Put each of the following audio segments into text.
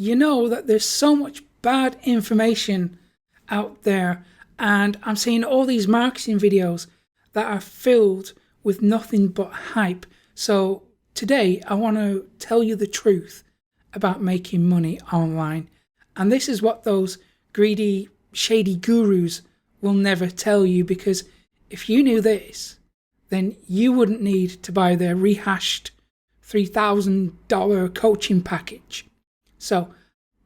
you know that there's so much bad information out there, and I'm seeing all these marketing videos that are filled with nothing but hype. So today I want to tell you the truth about making money online. And this is what those greedy, shady gurus will never tell you, because if you knew this, then you wouldn't need to buy their rehashed $3,000 coaching package. So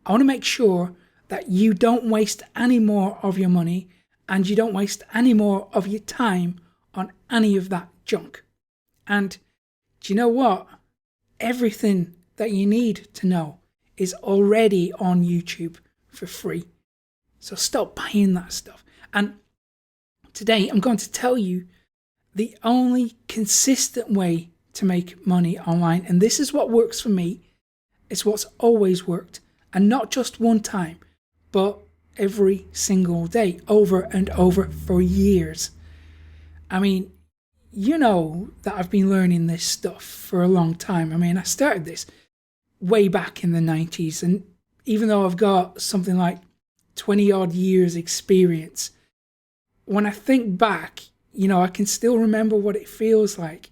I want to make sure that you don't waste any more of your money and you don't waste any more of your time on any of that junk. And do you know what? Everything that you need to know is already on YouTube for free. So stop buying that stuff. And today I'm going to tell you the only consistent way to make money online. And this is what works for me. It's what's always worked. And not just one time, but every single day, over and over for years. I mean, you know that I've been learning this stuff for a long time. I mean, I started this way back in the 90s. And even though I've got something like 20 odd years experience, when I think back, I can still remember what it feels like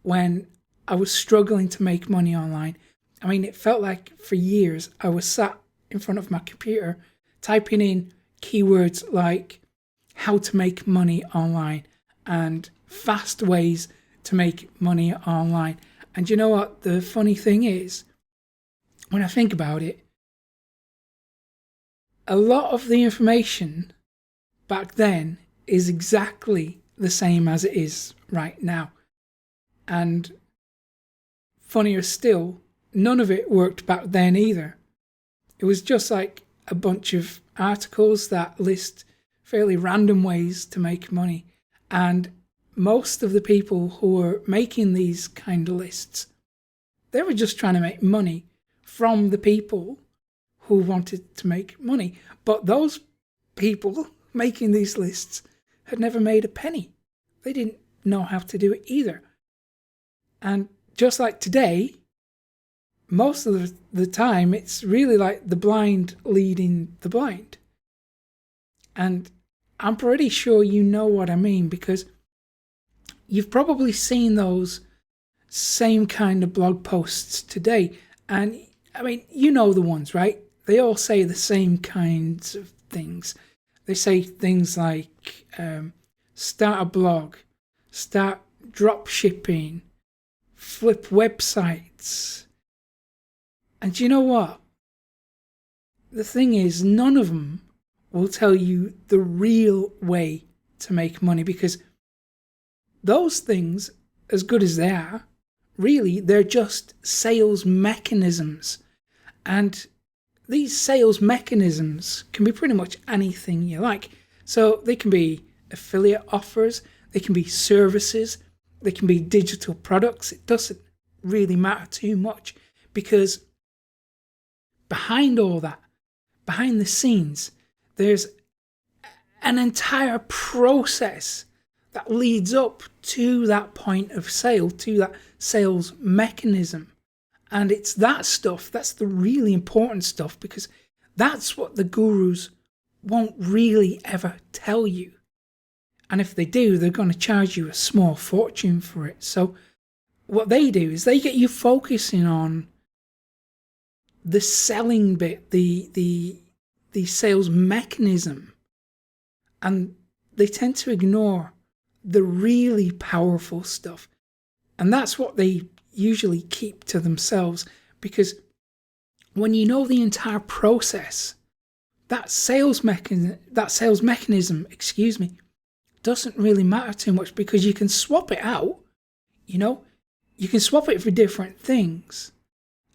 when I was struggling to make money online. I mean, it felt like for years I was sat in front of my computer typing in keywords like how to make money online and fast ways to make money online. And you know what? The funny thing is, when I think about it, a lot of the information back then is exactly the same as it is right now. And funnier still, none of it worked back then either. It was just like a bunch of articles that list fairly random ways to make money. And most of the people who were making these kind of lists, they were just trying to make money from the people who wanted to make money. But those people making these lists had never made a penny. They didn't know how to do it either. And just like today, most of the time, it's really like the blind leading the blind. And I'm pretty sure you know what I mean, because you've probably seen those same kind of blog posts today. And I mean, you know the ones, right? They all say the same kinds of things. They say things like start a blog, start drop shipping, flip websites. And you know what? The thing is, none of them will tell you the real way to make money, because those things, as good as they are, really, they're just sales mechanisms. And these sales mechanisms can be pretty much anything you like. So they can be affiliate offers, they can be services, they can be digital products. It doesn't really matter too much, because behind all that, behind the scenes, there's an entire process that leads up to that point of sale, to that sales mechanism. And it's that stuff, that's the really important stuff, because that's what the gurus won't really ever tell you. And if they do, they're going to charge you a small fortune for it. So what they do is they get you focusing on the selling bit, the sales mechanism. And they tend to ignore the really powerful stuff. And that's what they usually keep to themselves, because when you know the entire process, that sales mechanism, doesn't really matter too much, because you can swap it out. You can swap it for different things,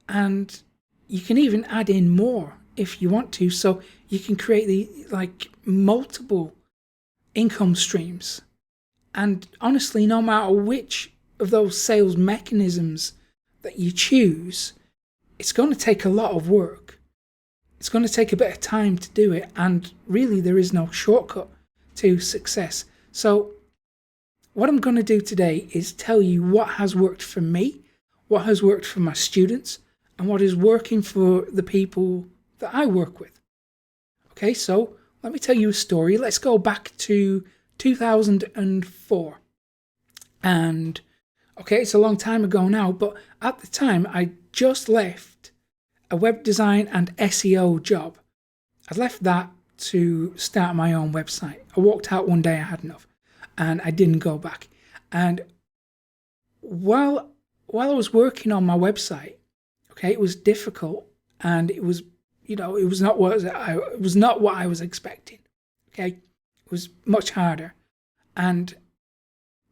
and you can even add in more if you want to. So you can create multiple income streams. And honestly, no matter which of those sales mechanisms that you choose, it's going to take a lot of work. It's going to take a bit of time to do it, and really there is no shortcut to success. So what I'm going to do today is tell you what has worked for me, what has worked for my students, and what is working for the people that I work with. Okay, so let me tell you a story. Let's go back to 2004. And okay, it's a long time ago now, but at the time I just left a web design and SEO job. I'd left that to start my own website. I walked out one day, I had enough, and I didn't go back. And while I was working on my website, okay, it was difficult, and it was, it was not what I was expecting. Okay, it was much harder, and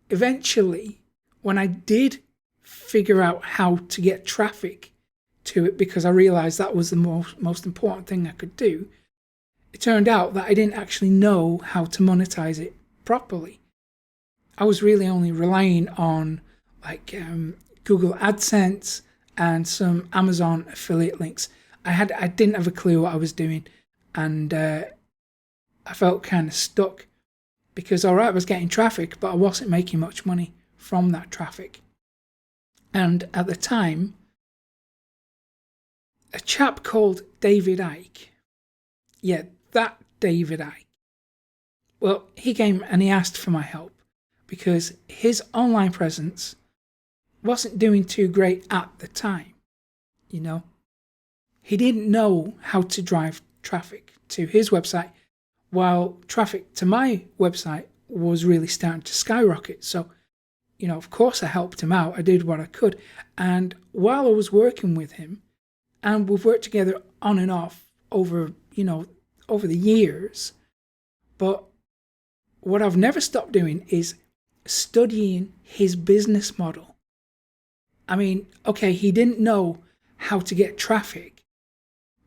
eventually, when I did figure out how to get traffic to it, because I realized that was the most important thing I could do, it turned out that I didn't actually know how to monetize it properly. I was really only relying on Google AdSense and some Amazon affiliate links. I didn't have a clue what I was doing, and I felt kind of stuck because I was getting traffic, but I wasn't making much money from that traffic. And at the time, a chap called David Icke, that David Icke, well, he came and he asked for my help because his online presence wasn't doing too great at the time. He didn't know how to drive traffic to his website, while traffic to my website was really starting to skyrocket. So, of course I helped him out. I did what I could. And while I was working with him, and we've worked together on and off over the years, but what I've never stopped doing is studying his business model. I mean, okay, he didn't know how to get traffic,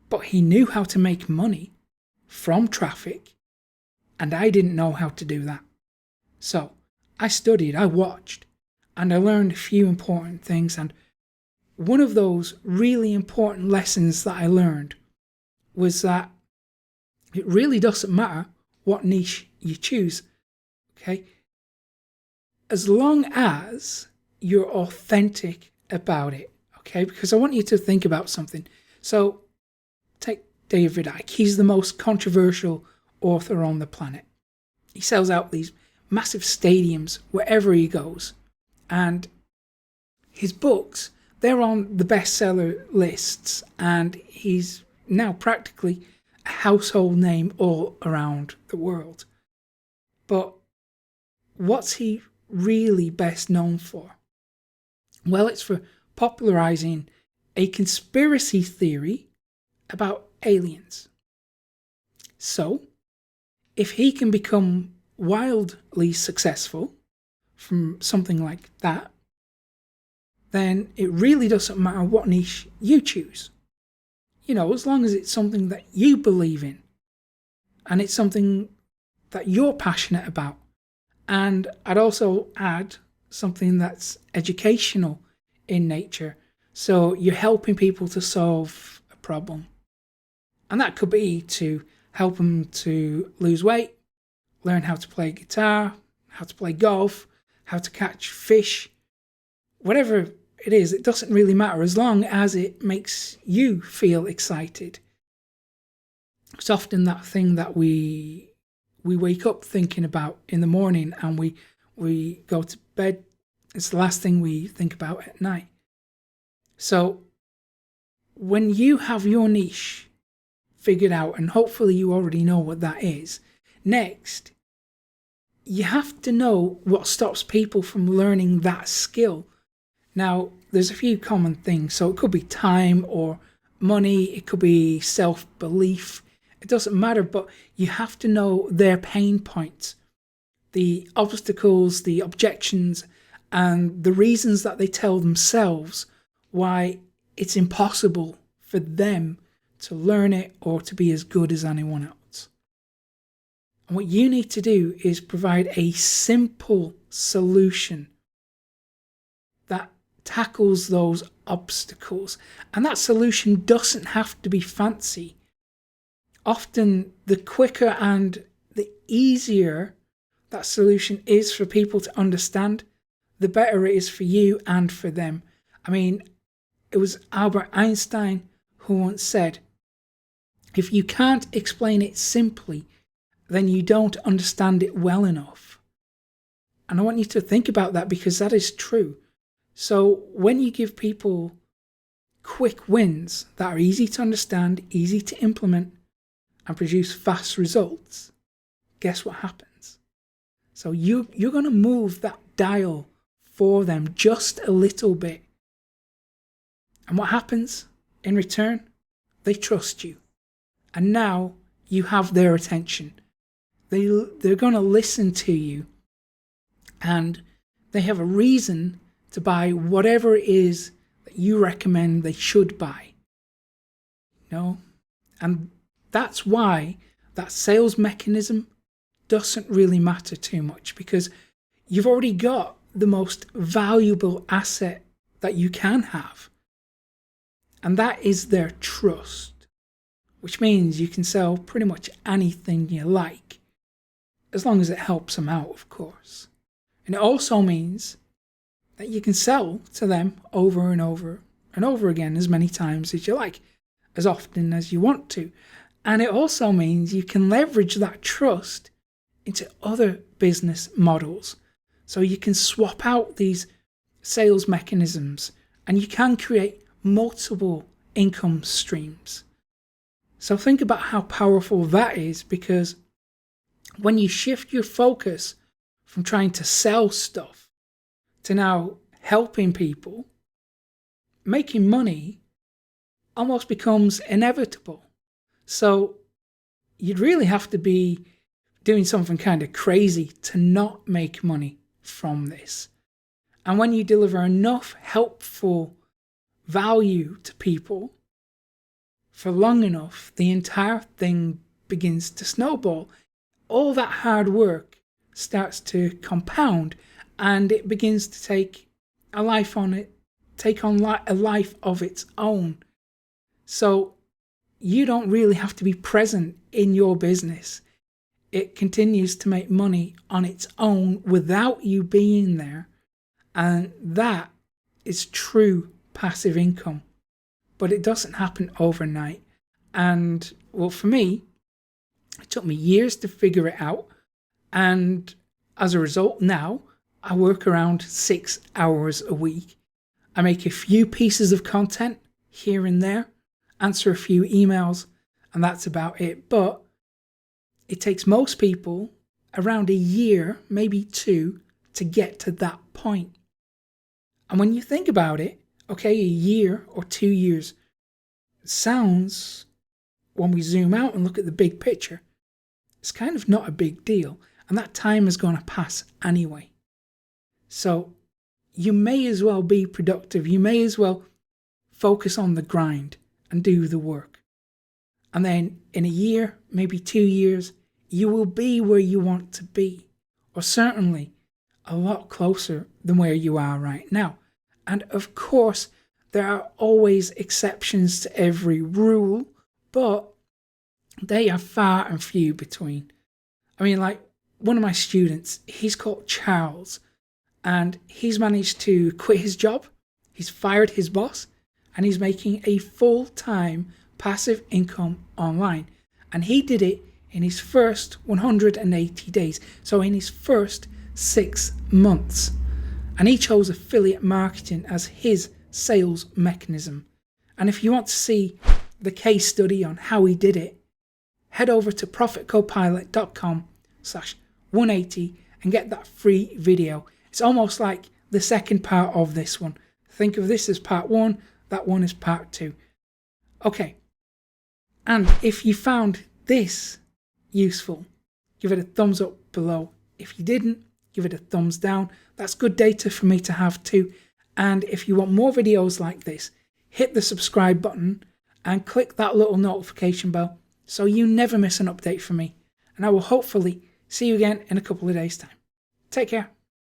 but he knew how to make money from traffic, and I didn't know how to do that. So I studied, I watched, and I learned a few important things. And one of those really important lessons that I learned was that it really doesn't matter what niche you choose, okay? As long as you're authentic about it, okay? Because I want you to think about something. So take David Icke. He's the most controversial author on the planet. He sells out these massive stadiums wherever he goes. And his books, they're on the bestseller lists. And he's now practically a household name all around the world. But what's he really best known for? Well, it's for popularizing a conspiracy theory about aliens. So, if he can become wildly successful from something like that, then it really doesn't matter what niche you choose. As long as it's something that you believe in and it's something that you're passionate about. And I'd also add something that's educational in nature. So you're helping people to solve a problem. And that could be to help them to lose weight, learn how to play guitar, how to play golf, how to catch fish, whatever it is, it doesn't really matter as long as it makes you feel excited. It's often that thing that we wake up thinking about in the morning, and we go to bed, it's the last thing we think about at night. So when you have your niche figured out, and hopefully you already know what that is, next, you have to know what stops people from learning that skill. Now, there's a few common things. So it could be time or money, it could be self-belief. It doesn't matter, but you have to know their pain points, the obstacles, the objections, and the reasons that they tell themselves why it's impossible for them to learn it or to be as good as anyone else. And what you need to do is provide a simple solution that tackles those obstacles. And that solution doesn't have to be fancy. Often the quicker and the easier that solution is for people to understand, the better it is for you and for them. I mean, it was Albert Einstein who once said, if you can't explain it simply, then you don't understand it well enough. And I want you to think about that, because that is true. So when you give people quick wins that are easy to understand, easy to implement, and produce fast results, guess what happens? So you're going to move that dial for them just a little bit. And what happens in return? They trust you. And now you have their attention. They're going to listen to you, and they have a reason to buy whatever it is that you recommend they should buy. And that's why that sales mechanism doesn't really matter too much, because you've already got the most valuable asset that you can have, and that is their trust. Which means you can sell pretty much anything you like, as long as it helps them out, of course. And it also means that you can sell to them over and over and over again, as many times as you like, as often as you want to. And it also means you can leverage that trust into other business models. So you can swap out these sales mechanisms, and you can create multiple income streams. So think about how powerful that is, because when you shift your focus from trying to sell stuff to now helping people, making money almost becomes inevitable. So you'd really have to be doing something kind of crazy to not make money from this. And when you deliver enough helpful value to people for long enough, the entire thing begins to snowball. All that hard work starts to compound, and it begins to take on a life of its own. So you don't really have to be present in your business. It continues to make money on its own without you being there, and that is true passive income. But it doesn't happen overnight. And well, for me, it took me years to figure it out. And as a result, now I work around 6 hours a week. I make a few pieces of content here and there, answer a few emails, and that's about it. But it takes most people around a year, maybe 2, to get to that point. And when you think about it, okay, a year or 2 years sounds, when we zoom out and look at the big picture, it's kind of not a big deal. And that time is going to pass anyway. So you may as well be productive. You may as well focus on the grind and do the work. And then in a year, maybe 2 years, you will be where you want to be. Or certainly a lot closer than where you are right now. And of course, there are always exceptions to every rule, but they are far and few between. I mean, like one of my students, he's called Charles, and he's managed to quit his job, he's fired his boss, and he's making a full-time passive income online. And he did it in his first 180 days, so in his first 6 months. And he chose affiliate marketing as his sales mechanism. And if you want to see the case study on how he did it, head over to profitcopilot.com/180 and get that free video. It's almost like the second part of this one. Think of this as part 1, that one is part 2. Okay, and if you found this useful, give it a thumbs up below. If you didn't, give it a thumbs down. That's good data for me to have too. And if you want more videos like this, hit the subscribe button and click that little notification bell so you never miss an update from me. And I will hopefully see you again in a couple of days' time. Take care.